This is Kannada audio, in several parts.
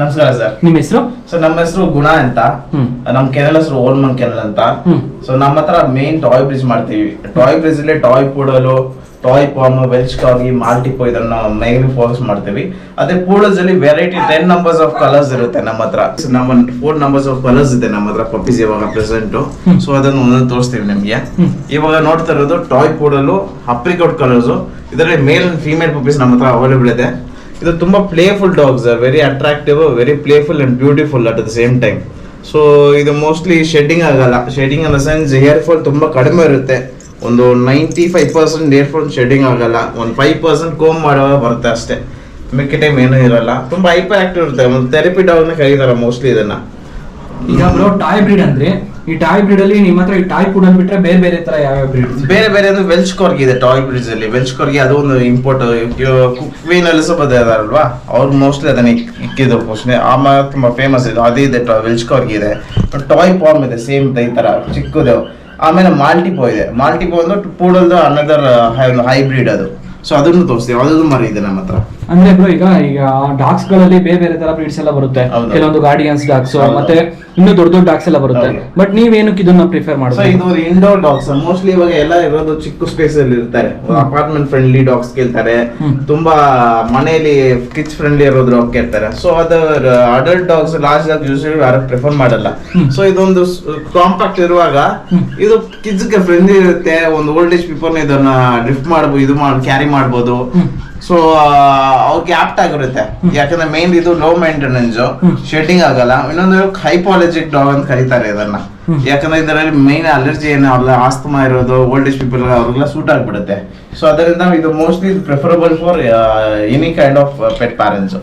ನಮಸ್ಕಾರ ಸರ್. ನಿಮ್ಮ ಹೆಸರು? ಸರ್ ನಮ್ಮ ಹೆಸರು ಗುಣ ಅಂತ. ನಮ್ ಕೆನಲ್ ಹೆಸರು ಓಲ್ಮನ್ ಕೆನಲ್ ಅಂತ. ಸೊ ನಮ್ಮ ಹತ್ರ ಮೇನ್ ಟಾಯ್ ಬ್ರಿಡ್ಜ್ ಮಾಡ್ತೀವಿ. ಟಾಯ್ ಬ್ರಿಡ್ಜ್ ಅಲ್ಲಿ ಟಾಯ್ ಪೂಡಲು, ಟಾಯ್ ಪಾಮ್, ವೆಲ್ಚ್ ಕಾರ್ಗಿ, ಮಾಲ್ಟಿಪೋ ಇದನ್ನ ಮೇನ್ ಫೋಕಸ್ ಮಾಡ್ತೀವಿ. ಅದೇ ಪೂಡಲ್ಸ್ ಅಲ್ಲಿ ವೆರೈಟಿ 10 ನಂಬರ್ಸ್ ಆಫ್ ಕಲರ್ಸ್ ಇರುತ್ತೆ ನಮ್ಮ ಹತ್ರ. ನಮ್ಮ 4 ನಂಬರ್ಸ್ ಆಫ್ ಕಲರ್ಸ್ ಇದೆ ನಮ್ಮ ಹತ್ರ ಪಪ್ಪೀಸ್ ಇವಾಗ ಪ್ರೆಸೆಂಟ್. ಸೊ ಅದನ್ನು ಒಂದೊಂದು ತೋರಿಸ್ತೀವಿ ನಿಮ್ಗೆ. ಇವಾಗ ನೋಡ್ತಾ ಇರೋದು ಟಾಯ್ ಪೂಡಲು ಅಪ್ರಿಕಾಟ್ ಕಲರ್ಸ್. ಇದರಲ್ಲಿ ಮೇಲ್ ಅಂಡ್ ಫೀಮೇಲ್ ಪಪ್ಪೀಸ್ ನಮ್ಮ ಹತ್ರ ಅವೈಲೇಬಲ್ ಇದೆ. ಇದು ತುಂಬಾ playful dogs, very attractive, very playful and beautiful at the same time. So ಇದು ಮೋಸ್ಟ್ಲಿ ಶೆಡ್ಡಿಂಗ್ ಆಗಲ್ಲ. Shedding in the sense hair fall ತುಂಬಾ ಕಡಿಮೆ ಇರುತ್ತೆ. ಒಂದು 95% ಹೇರ್ ಫಾಲ್ ಶೆಡ್ಡಿಂಗ್ ಆಗಲ್ಲ. ಒಂದು 5% ಕೋಮ್ ಮಾಡುವಾಗ ಬರುತ್ತೆ ಅಷ್ಟೇ. ಮಿಕ್ಕಿ ಟೈಮ್ ಏನೂ ಇರಲ್ಲ. ತುಂಬಾ ಹೈಪರ್ ಆಕ್ಟಿವ್ ಇರುತ್ತೆ. ಒಂದು ಥೆರಪಿ ಡಾಗ್ನ ಕರೀತಾರೆ ಮೋಸ್ಟ್ಲಿ ಇದನ್ನ. ಈಗ ಬ್ರೋ ಟಾಯ್ ಬ್ರೀಡ್ ಅಂದ್ರೆ ಈ ಟಾಯ್ ಬ್ರೀಡ್ ಅಲ್ಲಿ ನಿಮ್ಮ ಹತ್ರ ಈ ಟಾಯ್ ಪೂಡಲ್ ಬಿಟ್ರೆ ಬೇರೆ ಬೇರೆ ತರ ಯಾವ ಬ್ರೀಡ್? ಬೇರೆ ಬೇರೆ ಅಂದ್ರೆ ವೆಲ್ಚ್ ಕಾರ್ಗಿ ಇದೆ ಟಾಯ್ ಬ್ರೀಡ್ಸ್ ಅಲ್ಲಿ. ವೆಲ್ಚ್ ಕಾರ್ಗಿ ಅದು ಒಂದು ಇಂಪೋರ್ಟ್. ಕ್ವೀನ್ ಎಲಿಜಬೆತ್ ಇದಾರಲ್ವಾ, ಅವ್ರು ಮೋಸ್ಟ್ಲಿ ಅದನ್ನ ಇಕ್ಕಿದ್ರು ಕ್ವಶನ್. ಆಮೇಲೆ ತುಂಬಾ ಫೇಮಸ್ ಇದೆ, ಅದೇ ಇದೆ ವೆಲ್ಚ್ ಕಾರ್ಗಿ ಇದೆ. ಟಾಯ್ ಪಾಮ್ ಇದೆ ಸೇಮ್ ಈ ತರ ಚಿಕ್ಕದು. ಆಮೇಲೆ ಮಾಲ್ಟಿಪೋ ಇದೆ. ಮಾಲ್ಟಿಪೋ ಅಂದ್ರೆ ಪೂಡಲ್ದು ಅನದರ್ ಹೈಬ್ರಿಡ್ ಅದು. ಸೊ ಅದನ್ನು ತೋರಿಸ್ತೀವಿ. ಅದು ಮರಿ ಇದೆ ನಮ್ಮ ಹತ್ರ. ಅಂದ್ರೆ ಬ್ರೋ ಈಗ ಡಾಗ್ಸ್ ಗಳಲ್ಲಿ ಬೇರೆ ಬೇರೆ ತರ ಬ್ರೀಡ್ಸ್ ಎಲ್ಲ ಬರುತ್ತೆ. ಕೆಲವೊಂದು ಗಾರ್ಡಿಯನ್ಸ್ ಡಾಗ್ಸ್, ಮತ್ತೆ ಇನ್ನು ದೊಡ್ಡ ದೊಡ್ಡ ಡಾಗ್ಸ್ ಎಲ್ಲ ಬರುತ್ತೆ. ಬಟ್ ನೀವೇನಕ್ಕೆ ಇದನ್ನ ಪ್ರಿಫರ್ ಮಾಡೋದು? ಇದು ಇಂಡೋರ್ ಡಾಗ್ಸ್. ಮೋಸ್ಟ್ಲಿ ಇವಾಗ ಎಲ್ಲ ಇರೋದು ಚಿಕ್ಕ ಸ್ಪೇಸ್ ಅಲ್ಲಿ ಇರ್ತಾರೆ. ಅಪಾರ್ಟ್ಮೆಂಟ್ ಫ್ರೆಂಡ್ಲಿ ಡಾಗ್ಸ್ ಕೇಳ್ತಾರೆ, ತುಂಬಾ ಮನೆಯಲ್ಲಿ ಕಿಡ್ಸ್ ಫ್ರೆಂಡ್ಲಿ ಇರೋದು ಡಾಗ್ ಕೇಳ್ತಾರೆ. ಸೊ ಅದರ adult dogs large dog usually ಯಾರು ಪ್ರಿಫರ್ ಮಾಡಲ್ಲ. ಸೊ ಇದೊಂದು ಕಾಂಪ್ಯಾಕ್ಟ್ ಇರುವಾಗ ಇದು ಕಿಡ್ಸ್ ಗೆ ಫ್ರೆಂಡ್ಲಿ ಇರುತ್ತೆ. ಒಂದು ಓಲ್ಡ್ ಏಜ್ ಪೀಪಲ್ ಇದನ್ನ ಲಿಫ್ಟ್ ಮಾಡಬಹುದು, ಇದು ಕ್ಯಾರಿ ಮಾಡಬಹುದು. ಸೊ ಅವ್ರಿಗೆ ಆಪ್ಟ್ ಆಗಿರುತ್ತೆ. ಯಾಕಂದ್ರೆ ಮೇನ್ ಇದು ಲೋ ಮೇಂಟೆನೆನ್ಸ್, ಶೆಡ್ಡಿಂಗ್ ಆಗಲ್ಲ. ಇನ್ನೊಂದು ಹೈಪಾಲಜಿಕ್ ಡಾಗ್ ಅಂತ ಕರೀತಾರೆ ಇದನ್ನ. ಯಾಕಂದ್ರೆ ಇದರಲ್ಲಿ ಮೇನ್ ಅಲರ್ಜಿ ಏನು ಅಲ್ಲ, ಆಸ್ತಮಾ ಇರೋದು ಓಲ್ಡ್ ಏಜ್ ಪೀಪಲ್ ಅವ್ರಿಗೆಲ್ಲ ಸೂಟ್ ಆಗ್ಬಿಡುತ್ತೆ. ಸೊ ಅದರಿಂದ ಇದು mostly preferable for any kind of pet parents.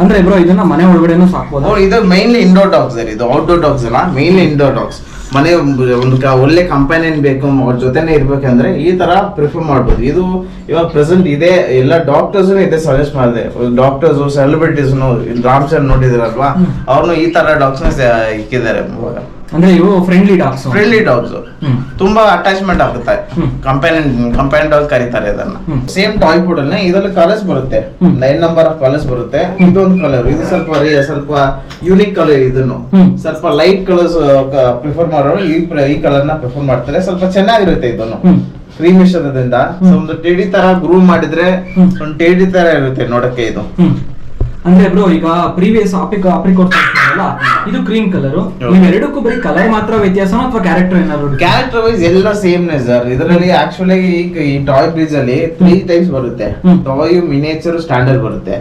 ಅಂದ್ರೆ ಬ್ರೋ ಇದನ್ನ ಮನೆ ಒಳಗಡೆನೂ ಸಾಕ್ಬೋದು? ಇದು ಮೇನ್ಲಿ ಇಂಡೋರ್ ಡಾಗ್ಸ್. ಇದು ಔಟ್ಡೋರ್ ಡಾಗ್ಸ್ ಅಲ್ಲ, ಮೇನ್ಲಿ ಇಂಡೋರ್ ಡಾಗ್ಸ್. ಮನೆ ಒಂದು ಒಳ್ಳೆ ಕಂಪ್ಯಾನಿಯನ್ ಬೇಕು, ಅವ್ರ ಜೊತೆನೆ ಇರ್ಬೇಕಂದ್ರೆ ಈ ತರ ಪ್ರಿಫರ್ ಮಾಡ್ಬೋದು. ಇದು ಇವಾಗ ಪ್ರೆಸೆಂಟ್ ಇದೆ. ಎಲ್ಲ ಡಾಕ್ಟರ್ಸ್ ಇದೆ ಸಜೆಸ್ಟ್ ಮಾಡಿದೆ. ಡಾಕ್ಟರ್ಸ್, ಸೆಲೆಬ್ರಿಟೀಸ್, ರಾಮ್ ಸರ್ ನೋಡಿದಿರಲ್ವಾ, ಅವ್ರನ್ನು ಈ ತರ ಡಾಗ್ಸ್ ನ ಇಕ್ಕಿದ್ದಾರೆ. ಅಂದ್ರೆ ಇವು ಫ್ರೆಂಡ್ಲಿ ಡಾಗ್ಸ್. ಫ್ರೆಂಡ್ಲಿ ಡಾಗ್ಸ್ ತುಂಬಾ ಅಟ್ಯಾಚ್ಮೆಂಟ್ ಆಗುತ್ತೆ. ಕಂಪ್ಯಾನಿಯನ್ ಡಾಗ್ ಕರೀತಾರೆ ಇದನ್ನ. ಸೇಮ್ ಟಾಯ್ ಫುಡ್ ಅಲ್ಲಿ ಇದರಲ್ಲಿ ಕಲರ್ಸ್ ಬರುತ್ತೆ. 9 ನಂಬರ್ ಆಫ್ ಕಲರ್ಸ್ ಬರುತ್ತೆ. ಇದೊಂದು ಕಲರ್, ಇದು ಸ್ವಲ್ಪ ಯೂನಿಕ್ ಕಲರ್. ಇದನ್ನು ಸ್ವಲ್ಪ ಲೈಟ್ ಕಲರ್ಸ್ ಪ್ರಿಫರ್ ಮಾಡೋರು ಈ ಕಲರ್ ನ ಪ್ರಿಫರ್ ಮಾಡ್ತಾರೆ. ಸ್ವಲ್ಪ ಚೆನ್ನಾಗಿರುತ್ತೆ. ಇದನ್ನು ಕ್ರೀಮಿಶ್ ಇರೋದ್ರಿಂದ ಒಂದು ಟೇಡಿ ತರ ಗ್ರೂಮ್ ಮಾಡಿದ್ರೆ ಒಂದು ಟೇಡಿ ತರ ಇರುತ್ತೆ ನೋಡಕ್ಕೆ ಇದು. ಅಂದ್ರೆ ಬ್ರೋ ಈಗ ಪ್ರೀವಿಯಸ್ ಆಪ್ರಿಕಾಟ್ ಇದು ಕ್ರೀಮ್ ಕಲರ್. ಇವೆರಡಕ್ಕೂ ಬರೀ ಕಲರ್ ಮಾತ್ರ ವ್ಯತ್ಯಾಸ ಅಥವಾ ಕ್ಯಾರೆಕ್ಟರ್ ಏನಾದ್ರು? ಕ್ಯಾರೆಕ್ಟರ್ ವೈಸ್ ಎಲ್ಲ ಸೇಮ್ ನೇ ಸರ್. ಇದರಲ್ಲಿ ಆಕ್ಚುಲಿ ಈ ಟಾಯ್ ಬ್ರೀಡ್ಸ್ ಅಲ್ಲಿ 3 ಟೈಪ್ಸ್ ಬರುತ್ತೆ. ಟಾಯ್, ಮಿನಿಯೇಚರ್, ಸ್ಟ್ಯಾಂಡರ್ಡ್ ಬರುತ್ತೆ.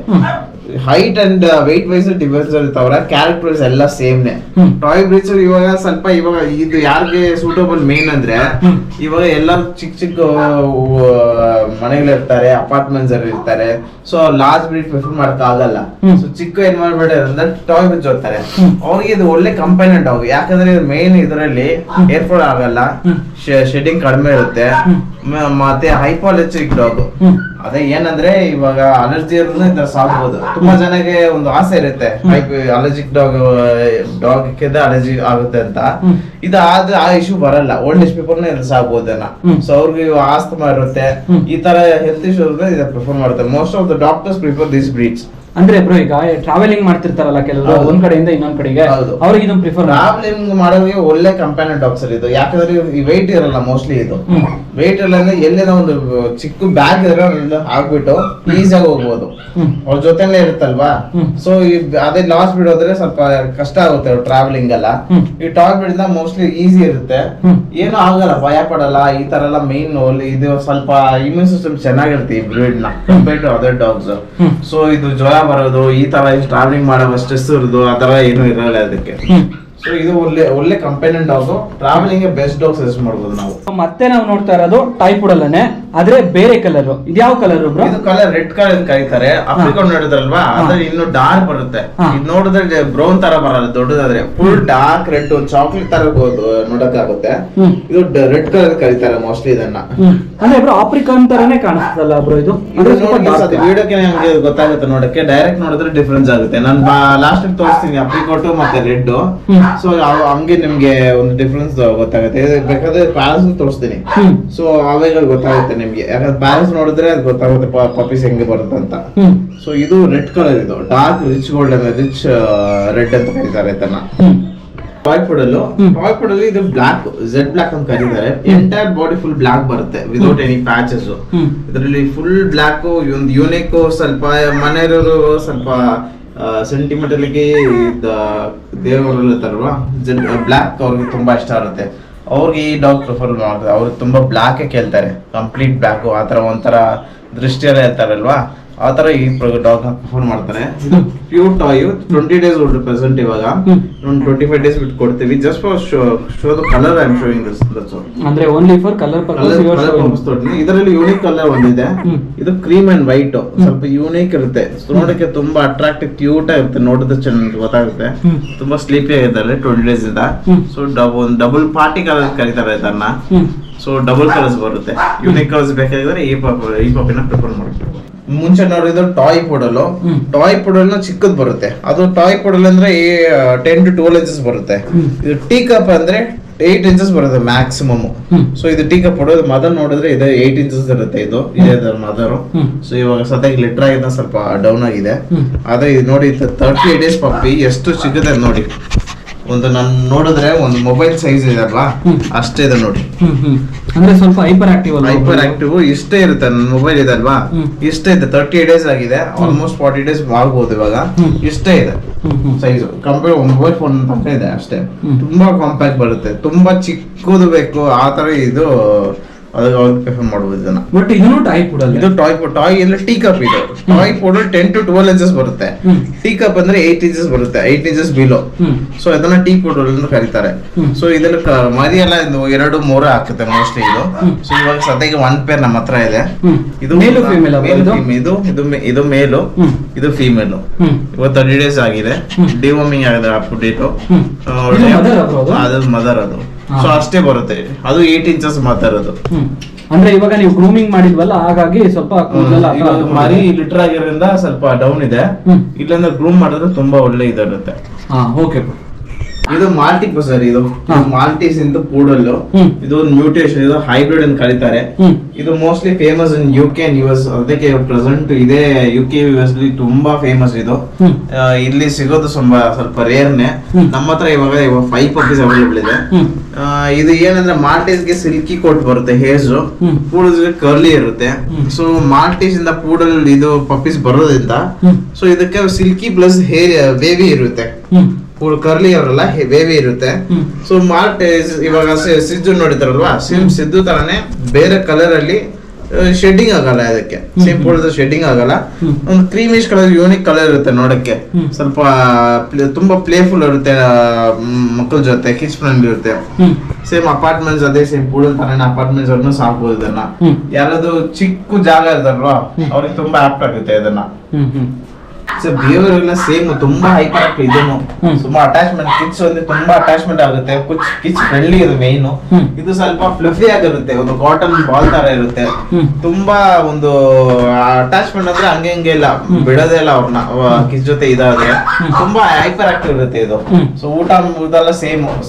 Height and weight wise difference ಇರ್ತಾವ್ರ. ಕ್ಯಾರೆಕ್ಟರ್ ವೈಸ್ ಎಲ್ಲ ಸೇಮ್ ನೇ. ಟಾಯ್ ಬ್ರೀಡ್ಸ್ ಇವಾಗ ಇದು ಯಾರಿಗೆ ಸೂಟಬಲ್ ಮೇನ್ ಅಂದ್ರೆ ಇವಾಗ ಎಲ್ಲ ಚಿಕ್ಕ ಮನೆಗಳಿರ್ತಾರೆ, ಅಪಾರ್ಟ್ಮೆಂಟ್ಸ್ ಅಲ್ಲಿ ಇರ್ತಾರೆ. ಸೊ ಲಾರ್ಜ್ ಬ್ರೀಡ್ ಪ್ರಿಫರ್ ಮಾಡಕ್ ಆಗಲ್ಲ. ಸೊ ಚಿಕ್ಕ ಎನ್ವೈರನ್ಮೆಂಟ್ ಅಂದ್ರೆ ಟಾಯ್ ಬ್ರೀಡ್ಸ್ ಹೋಗ್ತಾರೆ. ಅವ್ರಿಗೆ ಇದು ಒಳ್ಳೆ ಕಂಪೈನೆಂಟ್ ಡಾಗ್. ಯಾಕಂದ್ರೆ ಮೇನ್ ಇದರಲ್ಲಿ ಏರ್ ಫಾಲ್ ಆಗಲ್ಲ, ಶೆಡ್ಡಿಂಗ್ ಕಡಿಮೆ ಇರುತ್ತೆ, ಮತ್ತೆ ಹೈಪಾಲಜಿಕ್ ಡಾಗ್. ಅದೇ ಏನಂದ್ರೆ ಇವಾಗ ಅಲರ್ಜಿ ಇರೋದ್ರಿಂದ ಸಾಕ್ಬೋದು. ತುಂಬಾ ಜನಕ್ಕೆ ಒಂದು ಆಸೆ ಇರುತ್ತೆ ಅಲರ್ಜಿಕ್ ಡಾಗ್ ಅಲರ್ಜಿ ಆಗುತ್ತೆ ಅಂತ. ಇದಾದ್ರೆ ಆ ಇಶ್ಯೂ ಬರಲ್ಲ. ಓಲ್ಡ್ ಏಜ್ ಪೀಪಲ್ ನ ಸಾಕ್ಬೋದನ್ನ. ಸೊ ಅವ್ರಿಗೆ ಆಸ್ತಮಾ ಇರುತ್ತೆ, ಈ ತರ ಹೆಲ್ತ್ ಇಶ್ಯೂ ಇದ್ರೆ ಪ್ರಿಫರ್ ಮಾಡ್ತಾರೆ. Most of the doctors prefer this breeds. ಅಂದ್ರೆ ಬ್ರೋ ಈಗ ಟ್ರಾವೆಲಿಂಗ್ ಮಾಡ್ತಿರ್ತಾರಲ್ಲ ಕೆಲವರು, ಒಂದ್ ಕಡೆಯಿಂದ ಇನ್ನೊಂದ್ ಕಡೆಗೆ, ಅವ್ರಿಗೆ ಇದನ್ನ ಪ್ರಿಫರ್. ಟ್ರಾವೆಲಿಂಗ್ ಮಾಡೋರಿಗೆ ಒಳ್ಳೆ ಕಂಪ್ಯಾನಿಯನ್ ಡಾಗ್ಸ್ ಇದು. ಯಾಕಂದ್ರೆ ವೆಯ್ಟ್ ಇರಲ್ಲ ಮೋಸ್ಟ್ಲಿ. ಇದು ವೆಯ್ಟ್ ಇರಲ್ಲ ಅಂದ್ರೆ ಎಲ್ಲೇನೋ ಒಂದು ಚಿಕ್ಕ ಬ್ಯಾಗ್ ಇದ್ರೆ ಹಾಕ್ಬಿಟ್ಟು ಈಸಿಯಾಗಿ ಹೋಗ್ಬೋದು. ಅವ್ರ ಜೊತೆನೆ ಇರುತ್ತಲ್ವಾ. ಸೊ ಅದೇ ಲಾಸ್ಟ್ ಬಿಡೋದ್ರೆ ಸ್ವಲ್ಪ ಕಷ್ಟ ಆಗುತ್ತೆ ಟ್ರಾವೆಲಿಂಗ್ ಎಲ್ಲ. ಈ ಟಾಯ್ ಬಿಡಿದ ಮೋಸ್ಟ್ಲಿ ಈಸಿ ಇರುತ್ತೆ, ಏನು ಆಗಲ್ಲ, ಭಯ ಪಡಲ್ಲ. ಈ ತರ ಎಲ್ಲ ಮೇನ್ ಇದು ಸ್ವಲ್ಪ ಇಮ್ಯೂನ್ ಸಿಸ್ಟಮ್ ಚೆನ್ನಾಗಿರುತ್ತೆ ಈ ಬ್ರೀಡ್ ನ compare to other dogs. So ಇದು ಜ್ವರ ಬರೋದು, ಈ ತರ ಟ್ರಾವೆಲಿಂಗ್ ಮಾಡೋ ಸ್ಟ್ರೆಸ್ ಇರೋದು ಆ ತರ ಏನು ಇರಲ್ಲ ಅದಕ್ಕೆ. ಸೊ ಇದು ಒಳ್ಳೆ companion dog. Travelling best dog suggest ಮಾಡಬಹುದು ನಾವು. ಮತ್ತೆ ನಾವು ನೋಡ್ತಾ ಇರೋದು ಟಾಯ್ ಪೂಡಲ್ನೇ, ಆದ್ರೆ ಬೇರೆ ಕಲರ್. ಇದು ಯಾವ ಕಲರ್ ಬ್ರೋ? ಇದು ಕಲರ್ ರೆಡ್ ಕಲರ್ ಅಂತ ಕರೀತಾರೆ. ಅಪ್ರಿಕಾಟ್ ನೋಡಿದ್ರಲ್ವಾ, ಅದ್ರ ಇನ್ನು ಡಾರ್ಕ್ ಬರುತ್ತೆ. ಇದು ನೋಡಿದ್ರೆ ಬ್ರೌನ್ ತರ ಬರಲ್ಲ, ದೊಡ್ಡದಾದ್ರೆ ಫುಲ್ ಡಾರ್ಕ್ ರೆಡ್, ಚಾಕ್ಲೇಟ್ ತರ ನೋಡಕ್ಕಾಗುತ್ತೆ. ಇದು ರೆಡ್ ಕಲರ್ ಕರೀತಾರೆ ಮೋಸ್ಟ್ಲಿ ಇದನ್ನ. ಅಂದ್ರೆ ಬ್ರೋ ಆಪ್ರಿಕಾನ್ ತರನೇ ಕಾಣಿಸ್ತಲ್ಲ ಬ್ರೋ ಇದು? ವಿಡಿಯೋಕ್ಕೆ ನಮ್ಗೆ ಗೊತ್ತಾಗುತ್ತೆ ನೋಡಕ್ಕೆ. ಡೈರೆಕ್ಟ್ ನೋಡಿದ್ರೆ ಡಿಫರೆನ್ಸ್ ಆಗುತ್ತೆ. ನಾನು ಲಾಸ್ಟ್ ತೋರಿಸ್ತೀನಿ ಅಪ್ರಿಕಾಟ್ ಮತ್ತೆ ರೆಡ್. ಸೊ ಹಂಗೆ ನಿಮ್ಗೆ ಒಂದು ಡಿಫರೆನ್ಸ್ ಗೊತ್ತಾಗುತ್ತೆ. ಬೇಕಾದ್ರೆ ಪ್ಯಾರಲ್ಸ್ ತೋರಿಸ್ತೀನಿ. ಸೊ ಅವಾಗ ಗೊತ್ತಾಗುತ್ತೆ ನಿಮ್ಗೆ, ಯಾಕಂದ್ರೆ ಬ್ಯಾಲೆನ್ಸ್ ನೋಡಿದ್ರೆ ಅದು ಗೊತ್ತಾಗುತ್ತೆ ಪಪ್ಪೀಸ್ ಹೆಂಗೆ ಬರುತ್ತೆ ಅಂತ. ಸೊ ಇದು ರೆಡ್ ಕಲರ್, ಇದು dark rich golden, rich red ಅಂತ ಕರೀತಾರೆ ಇದನ್ನ. ಟಾಯ್ ಫುಡ್ ಅಲ್ಲಿ ಇದು ಬ್ಲಾಕ್, ಝೆಡ್ ಬ್ಲಾಕ್ ಅಂತ ಕರೀತಾರೆ. ಎಂಟೈರ್ ಬಾಡಿ ಫುಲ್ ಬ್ಲಾಕ್ ಬರುತ್ತೆ ವಿದೌಟ್ ಎನಿ ಪ್ಯಾಚಸ್. ಇದರಲ್ಲಿ ಫುಲ್ ಬ್ಲಾಕ್, ಒಂದು ಯೂನಿಕ್. ಸ್ವಲ್ಪ ಮನೆಯವರು ಸ್ವಲ್ಪ ಸೆಂಟಿಮೆಂಟಲ್ಗೆ ದೇವರು ಇರ್ತಾರಲ್ವಾ, ಬ್ಲಾಕ್ ಅವ್ರಿಗೆ ತುಂಬಾ ಇಷ್ಟ ಆಗುತ್ತೆ. ಅವ್ರಿಗೆ ಈ ಡಾಗ್ ಪ್ರಿಫರ್ ಮಾಡ್ತಾರೆ. ಅವ್ರಿಗೆ ತುಂಬಾ ಬ್ಲಾಕ್ ಕೇಳ್ತಾರೆ, ಕಂಪ್ಲೀಟ್ ಬ್ಲಾಕ್. ಆತರ ಒಂಥರ ದೃಷ್ಟಿಯಲ್ಲ ಇರ್ತಾರಲ್ವಾ, ಆತರ ಈ ಡಾಗ್ ಪ್ರಿಫರ್ ಮಾಡ್ತಾರೆ. ಇದು pure toy, 20 days old present. ಇವಾಗ ಒಂದು 25 days ಬಿಟ್ಟು ಕೊಡ್ತೀವಿ. Just for show the colour I am showing this. ಅಂದ್ರೆ ಓನ್ಲಿ ಫಾರ್ ಕಲರ್ ಪರ್ಪಸ್. ಇದರಲ್ಲಿ ಯೂನಿಕ್ ಕಲರ್ ಒಂದಿದೆ, ಇದು ಕ್ರೀಮ್ ಅಂಡ್ ವೈಟ್. ಸ್ವಲ್ಪ ಯೂನಿಕ್ ಇರುತ್ತೆ, ನೋಡಕ್ಕೆ ತುಂಬಾ ಅಟ್ರಾಕ್ಟಿವ್, ಕ್ಯೂಟ್ ಆಗಿರುತ್ತೆ. ನೋಡಿದ್ರೆ ಚೆನ್ನಾಗಿ ಗೊತ್ತಾಗುತ್ತೆ. ತುಂಬಾ ಸ್ಲೀಪಿ ಆಗಿದ್ದಾರೆ 20 days ಇಂದ. ಸೊ ಡಬಲ್ ಪಾರ್ಟಿ ಕಲರ್ ಕರೀತಾರೆ ಇದನ್ನ. ಸೊ ಡಬಲ್ ಕಲರ್ಸ್ ಬರುತ್ತೆ. ಯೂನಿಕ್ ಕಲರ್ಸ್ ಬೇಕಾಗಿದ್ರೆ ಈ ಪಾಪಿನ ಪ್ರಿಫರ್ ಮಾಡ್ತೀವಿ. ಮುಂಚೆ ನೋಡಿದ್ರು ಟಾಯ್ ಪುಡಲ್ ಚಿಕ್ಕದ್ ಬರುತ್ತೆ. ಅದು ಟಾಯ್ ಪುಡಲ್ ಅಂದ್ರೆ 10 to 12 inches ಬರುತ್ತೆ. ಇದು ಟೀ ಕಪ್ ಅಂದ್ರೆ 8 inches ಬರುತ್ತೆ ಮ್ಯಾಕ್ಸಿಮಮ್. ಸೊ ಇದು ಟೀ ಕಪ್ ಪುಡಲ್ ಮದರ್ ನೋಡಿದ್ರೆ ಇದು 8 inches ಇರುತ್ತೆ. ಇದು ಇದೆ ಮದರ್. ಸೊ ಇವಾಗ ಸದ್ಯಕ್ಕೆ ಲಿಟರ್ ಆಗಿದೆ, ಸ್ವಲ್ಪ ಡೌನ್ ಆಗಿದೆ. ಆದ್ರೆ ಇದು ನೋಡಿ 30 days ಪಪ್ಪಿ ಎಷ್ಟು ಸಿಗುತ್ತೆ ನೋಡಿ. ಒಂದು ನಾನು ನೋಡಿದ್ರೆ ಒಂದು ಮೊಬೈಲ್ ಸೈಜ್ ಇದೆ ಅಲ್ವಾ, ಅಷ್ಟೇ ಇದೆ ನೋಡಿ. ಅಂದ್ರೆ ಸ್ವಲ್ಪ ಹೈಪರ್ ಆಕ್ಟಿವ್ ಇಷ್ಟೇ ಇರುತ್ತೆ. ನನ್ನ ಮೊಬೈಲ್ ಇದೆ ಅಲ್ವಾ, ಇಷ್ಟೇ ಇದೆ. 30 days ಆಗಿದೆ, ಆಲ್ಮೋಸ್ಟ್ 40 days ಆಗ್ಬೋದು ಇವಾಗ. ಇಷ್ಟೇ ಇದೆ ಸೈಜ್, ಕಂಪೇರ್ ಮೊಬೈಲ್ ಫೋನ್ ಅಂತ ಇದೆ ಅಷ್ಟೇ. ತುಂಬಾ ಕಾಂಪ್ಯಾಕ್ಟ್ ಬರುತ್ತೆ, ತುಂಬಾ ಚಿಕ್ಕದು ಬೇಕು ಆತರ. ಇದು ಪ್ರಿಫರ್ ಮಾಡಬಹುದು ಇದನ್ನ. ಬಟ್ ಇದು ಟಾಯ್ ಪುಡಲ್, ಇದು ಟಾಯ್ ಇಲ್ಲ ಟೀ ಕಪ್. ಇದು ಟಾಯ್ ಪುಡಲ್ 10 to 12 inches ಬರುತ್ತೆ. ಟೀ ಕಪ್ ಅಂದ್ರೆ 8 inches ಬರುತ್ತೆ, 8 inches ಬಿಲೋ. ಸೊ ಇದನ್ನ ಟೀ ಪುಡಲ್ ಅಂತ ಕರೀತಾರೆ. ಸೊ ಇದ್ರಲ್ಲಿ ಮರಿ ಎಲ್ಲ 2-3 ಹಾಕುತ್ತೆ ಮೋಸ್ಟ್ಲಿ ಇದು. ಸೊ ಇವಾಗ ಸದ್ಯಕ್ಕೆ 1 pair ನಮ್ಮ ಹತ್ರ ಇದೆ. ಇದು ಮೇಲು, ಇದು ಮೇಲು, ಇದು ಫೀಮೇಲ್. ಇವಾಗ 30 days ಆಗಿದೆ, ಡಿವರ್ಮಿಂಗ್ ಆಗಿದೆ ಅಪ್ಡೇಟ್. ಅದು ಮದರ್ ಅದು. ಸೊ ಅಷ್ಟೇ ಬರುತ್ತೆ. ಅದು 8 inches ಮಾತಾಡೋದು. ಅಂದ್ರೆ ಇವಾಗ ನೀವು ಗ್ರೂಮಿಂಗ್ ಮಾಡಿದ್ವಲ್ಲ, ಹಾಗಾಗಿ ಸ್ವಲ್ಪ ಮರಿ ಲಿಟರ್ ಆಗಿರೋದ್ರಿಂದ ಸ್ವಲ್ಪ ಡೌನ್ ಇದೆ. ಇಲ್ಲಾಂದ್ರೆ ಗ್ರೂಮ್ ಮಾಡಿದ್ರೆ ತುಂಬಾ ಒಳ್ಳೆ ಇದಿರುತ್ತೆ. ಇದು ಮಾಲ್ಟಿಪಸ್ ಸರ್. ಇದು ಮಾಲ್ಟೀಸ್ ಇಂದ ಪೂಡಲ್. ಇದು ಮ್ಯೂಟೇಷನ್, ಇದು ಹೈಬ್ರಿಡ್ ಅಂತ ಕರೀತಾರೆ. ಇದು mostly famous in UK and US. ಅದಕ್ಕೆ ಪ್ರೆಸೆಂಟ್ ಇದೆ UK US ತುಂಬಾ ಫೇಮಸ್ ಇದು. ಇಲ್ಲಿ ಸಿಗೋದು ಸ್ವಲ್ಪ ರೇರ್ನೆ. ನಮ್ಮ ಹತ್ರ ಇವಾಗ 5 ಪಪ್ಪೀಸ್ ಅವೈಲೇಬಲ್ ಇದೆ. ಇದು ಏನಂದ್ರೆ ಮಾಲ್ಟೀಸ್ ಗೆ ಸಿಲ್ಕಿ ಕೋಟ್ ಬರುತ್ತೆ, ಹೇರ್ಸ್. ಪೂಡಲ್ಸ್ ಗೆ ಕರ್ಲಿ ಇರುತ್ತೆ. ಸೊ ಮಾಲ್ಟೀಸ್ ಇಂದ ಪೂಡಲ್ ಇದು ಪಪ್ಪೀಸ್ ಬರೋದ್ರಿಂದ ಸೊ ಇದಕ್ಕೆ ಸಿಲ್ಕಿ ಪ್ಲಸ್ ಹೇರ್ ವೇವಿ ಇರುತ್ತೆ. ಕರ್ಲಿ ಅವರಲ್ಲ ಬೇಬಿ ಇರುತ್ತೆ. ಸೊ ಮಾಲ್ಟೇಸ್ ಇವಾಗ ಸಿದ್ದು ನೋಡಿದಾರಲ್ವಾ, ಸೇಮ್ ಸಿದ್ದು ತರಾನೇ ಬೇರೆ ಕಲರ್ ಅಲ್ಲಿ ಶೆಡ್ಡಿಂಗ್ ಆಗಲ್ಲ. ಅದಕ್ಕೆ ಸಿಂಪಲ್ ಶೆಡ್ಡಿಂಗ್ ಆಗಲ್ಲ. ಒಂದು ಕ್ರೀಮಿಶ್ ಕಲರ್ ಯೂನಿಕ್ ಕಲರ್ ಇರುತ್ತೆ ನೋಡಕ್ಕೆ. ಸ್ವಲ್ಪ ತುಂಬಾ ಪ್ಲೇಫುಲ್ ಇರುತ್ತೆ, ಮಕ್ಕಳ ಜೊತೆ ಕಿಡ್ಸ್ ಫ್ರೆಂಡ್ಲಿ ಇರುತ್ತೆ. ಸೇಮ್ ಅಪಾರ್ಟ್ಮೆಂಟ್ಸ್ ಅದೇ ಸೇಮ್ ಪೂಡಲ್ ತರಾನೇ ಅಪಾರ್ಟ್ಮೆಂಟ್ಸ್ ಅವ್ರನ್ನ ಸಾಕ್ಬೋದು ಇದನ್ನ. ಯಾರಾದ್ರು ಚಿಕ್ಕ ಜಾಗ ಇರ್ತಾರಲ್ವಾ, ಅವ್ರಿಗೆ ತುಂಬಾ ಆಪ್ಟ್ ಆಗುತ್ತೆ ಇದನ್ನ. ಬಿಹೇವಿಯರ್ ಎಲ್ಲ ಸೇಮ್, ತುಂಬಾ ಹೈಪರ್ ಆಕ್ಟಿವ್. ಇದನ್ನು ತುಂಬಾ ಅಟ್ಯಾಚ್ಮೆಂಟ್, ಕಿಡ್ಸ್ ಅಂದ್ರೆ ತುಂಬಾ ಅಟ್ಯಾಚ್ಮೆಂಟ್ ಆಗುತ್ತೆ. ಕಿಡ್ಸ್ ಫ್ರೆಂಡ್ಲಿ ಇದು ಮೇನ್. ಇದು ಸ್ವಲ್ಪ ಫ್ಲಫಿ ಆಗಿರುತ್ತೆ, ಒಂದು ಕಾಟನ್ ಬಾಲ್ ತರ ಇರುತ್ತೆ. ತುಂಬಾ ಒಂದು ಅಟ್ಯಾಚ್ಮೆಂಟ್ ಅಂದ್ರೆ ಹಂಗೆ ಇಲ್ಲ, ಬಿಡೋದೇ ಇಲ್ಲ ಅವ್ರನ್ನ ಕಿಡ್ಸ್ ಜೊತೆ. ಇದಾದ್ರೆ ತುಂಬಾ ಹೈಪರ್ ಆಕ್ಟಿವ್ ಇರುತ್ತೆ ಇದು. ಸೊ ಊಟ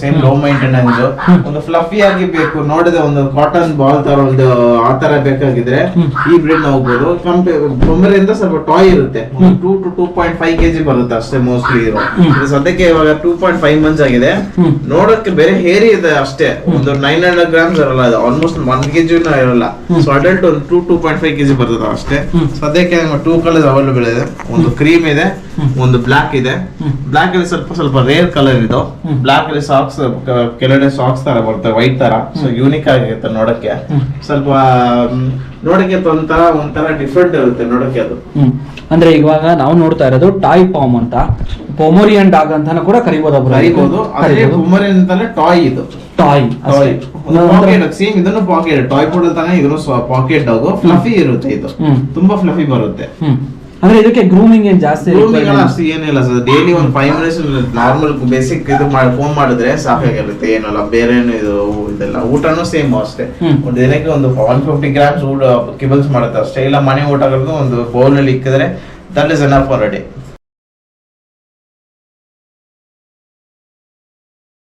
ಸೇಮ್ ಲೋ ಮೈಂಟೆನೆನ್ಸ್. ಒಂದು ಫ್ಲಫಿ ಆಗಿ ಬೇಕು, ನೋಡಿದ್ರೆ ಒಂದು ಕಾಟನ್ ಬಾಲ್ ತರ ಒಂದು ಆತರ ಬೇಕಾಗಿದ್ರೆ ಈ ಬ್ರೀಡ್ ಹೋಗ್ಬೋದು. ಬೊಂಬರಿಂದ ಸ್ವಲ್ಪ ಟಾಯ್ ಇರುತ್ತೆ, 2 to 2.5 kg ಬರುತ್ತೆ ಅಷ್ಟೇ ಮೋಸ್ಟ್ಲಿ. ಇದು ಸದ್ಯಕ್ಕೆ ಇವಾಗ 2.5 months ಆಗಿದೆ. ನೋಡಕ್ಕೆ ಬೇರೆ ಹೇರಿ ಇದೆ ಅಷ್ಟೇ, ಒಂದು 900 grams ಇರಲ್ಲ. ಇದು ಆಲ್ಮೋಸ್ಟ್ 1 kg ಇರಲ್ಲ. ಸೊ ಅಡಲ್ಟ್ ಒಂದು 2.5 kg ಬರ್ತದೆ ಅಷ್ಟೇ. ಸದ್ಯಕ್ಕೆ 2 ಕಲರ್ಸ್ ಅವೈಲೇಬಲ್ ಇದೆ. ಒಂದು ಕ್ರೀಮ್ ಇದೆ, ಒಂದು ಬ್ಲಾಕ್ ಇದೆ. ಬ್ಲಾಕ್ ಅಲ್ಲಿ ಸ್ವಲ್ಪ ರೇರ್ ಕಲರ್ ಇದು. ಬ್ಲಾಕ್ ಅಲ್ಲಿ ಸಾಕ್ಸ್ ಕೆಳಗಡೆ ಸಾಕ್ಸ್ ತರ ಬರುತ್ತೆ, ವೈಟ್ ತರ. ಸೊ ಯೂನಿಕ್ ಆಗಿರುತ್ತೆ ನೋಡಕ್ಕೆ. ಸ್ವಲ್ಪ ನೋಡಕ್ಕೆ ಒಂಥರ ಡಿಫ್ರೆಂಟ್ ಇರುತ್ತೆ ನೋಡಕ್ಕೆ ಅದು. ಅಂದ್ರೆ ಇವಾಗ ನಾವು ನೋಡ್ತಾ ಇರೋದು ಟಾಯ್ ಪಾಮ್ ಅಂತ, ಪೊಮೋರಿಯನ್ ಡಾಗ್ ಅಂತಾನು ಕೂಡ ಕರಿಬಹುದು. ಪೊಮೋರಿಯನ್ ಅಂತಾನೆ ಟಾಯ್. ಇದು ಟಾಯ್ ಸೇಮ್. ಇದನ್ನು ಪಾಕೆಟ್ ಟಾಯ್ ಪುಡಲ್ ತಾನೆ, ಇದನ್ನು ಪಾಕೆಟ್ ಡಾಗ್. ಫ್ಲಫಿ ಇರುತ್ತೆ, ಇದು ತುಂಬಾ ಫ್ಲಫಿ ಬರುತ್ತೆ. ಅಂದ್ರೆ ಇದಕ್ಕೆ ಗ್ರೂಮಿಂಗ್ ಏನ್ ಜಾಸ್ತಿ ಏನಿಲ್ಲ ಸರ್. ಡೈಲಿ ಒಂದು 5 minutes ನಾರ್ಮಲ್ ಬೇಸಿಕ್ ಇದು ಫೋನ್ ಮಾಡಿದ್ರೆ ಸಾಕಾಗಿರುತ್ತೆ. ಏನಲ್ಲ ಬೇರೆ ಇದು ಇದೆಲ್ಲ. ಊಟನೂ ಸೇಮ್ ಅಷ್ಟೇ. ಒಂದು ದಿನಕ್ಕೆ ಒಂದು 150 grams ಕಿಬಲ್ಸ್ ಮಾಡುತ್ತೆ ಅಷ್ಟೇ. ಇಲ್ಲ ಮನೆ ಊಟ ಒಂದು ಬೌಲ್ ನಲ್ಲಿ ಇಕ್ಕಿದ್ರೆ that is enough for a day.